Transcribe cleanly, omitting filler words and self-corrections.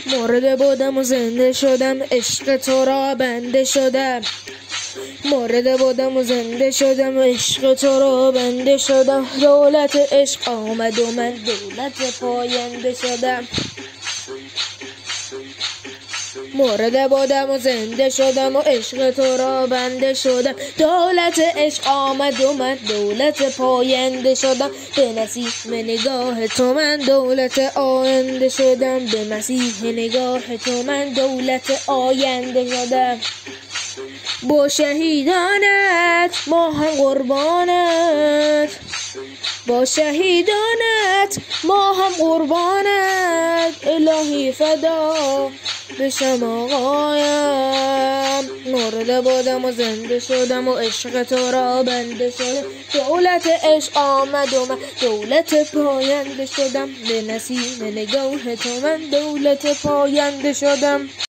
مرده بودم و زنده شدم، عشق تو را بنده شدم. مرده بودم و زنده شدم، عشق تو را بنده شدم. دولت عشق آمد و من دولت پاینده شدم. مرده بودم و زنده شدم و عشق تو را بنده شدم. دولت عشق آمد و من دولت پاینده شدم. به نسیم نگاه تو من دولت آینده شدم. به مسیح نگاه تو من دولت آینده شدم. با شهیدانت ما هم قربانت، با شهیدانت ما هم قربانت. الهی فدا بشم آقایم. مرده بودم و زنده شدم و عشق تو را بنده شدم. دولت عشق آمد و من دولت پاینده شدم. به نسیم نگاه تو من دولت پاینده شدم.